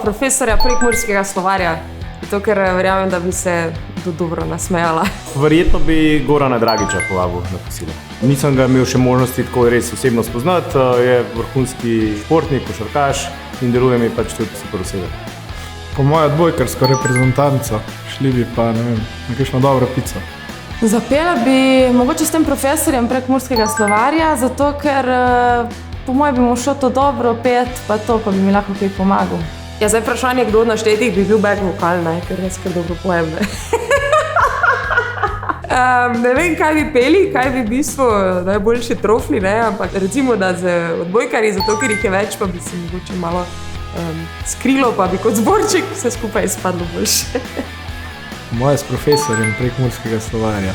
Profesorja prekmurskega slovarja. Zato, ker verjamem, da bi se dobro nasmejala. Verjetno bi Gorana Dragiča povabil na kosilo. Nisem ga imel še možnosti tako res osebno spoznati, je vrhunski športnik, košarkaš in deluje mi pač tudi super osebe. Po mojo odbojkarsko reprezentanco šli bi pa, ne vem, na kakšno dobro pico. Zapela bi mogoče s tem profesorjem prekmurskega slovarja, zato ker po mojem bi mu šlo to dobro pet, pa mi lahko kaj pomagal. Ja, zdaj vprašanje, kdo od naštetih bi bil back vokal, ker res kar dobro pojem. Ne vem, kaj bi peli, kaj bi v bistvu najboljši trofli, ampak recimo, da z odbojkarji, zato ker jih je več, pa bi se mogoče malo skrilo, pa bi kot zborček vse skupaj izpadlo boljše. Moje s profesorjem prekmurskega slovarja.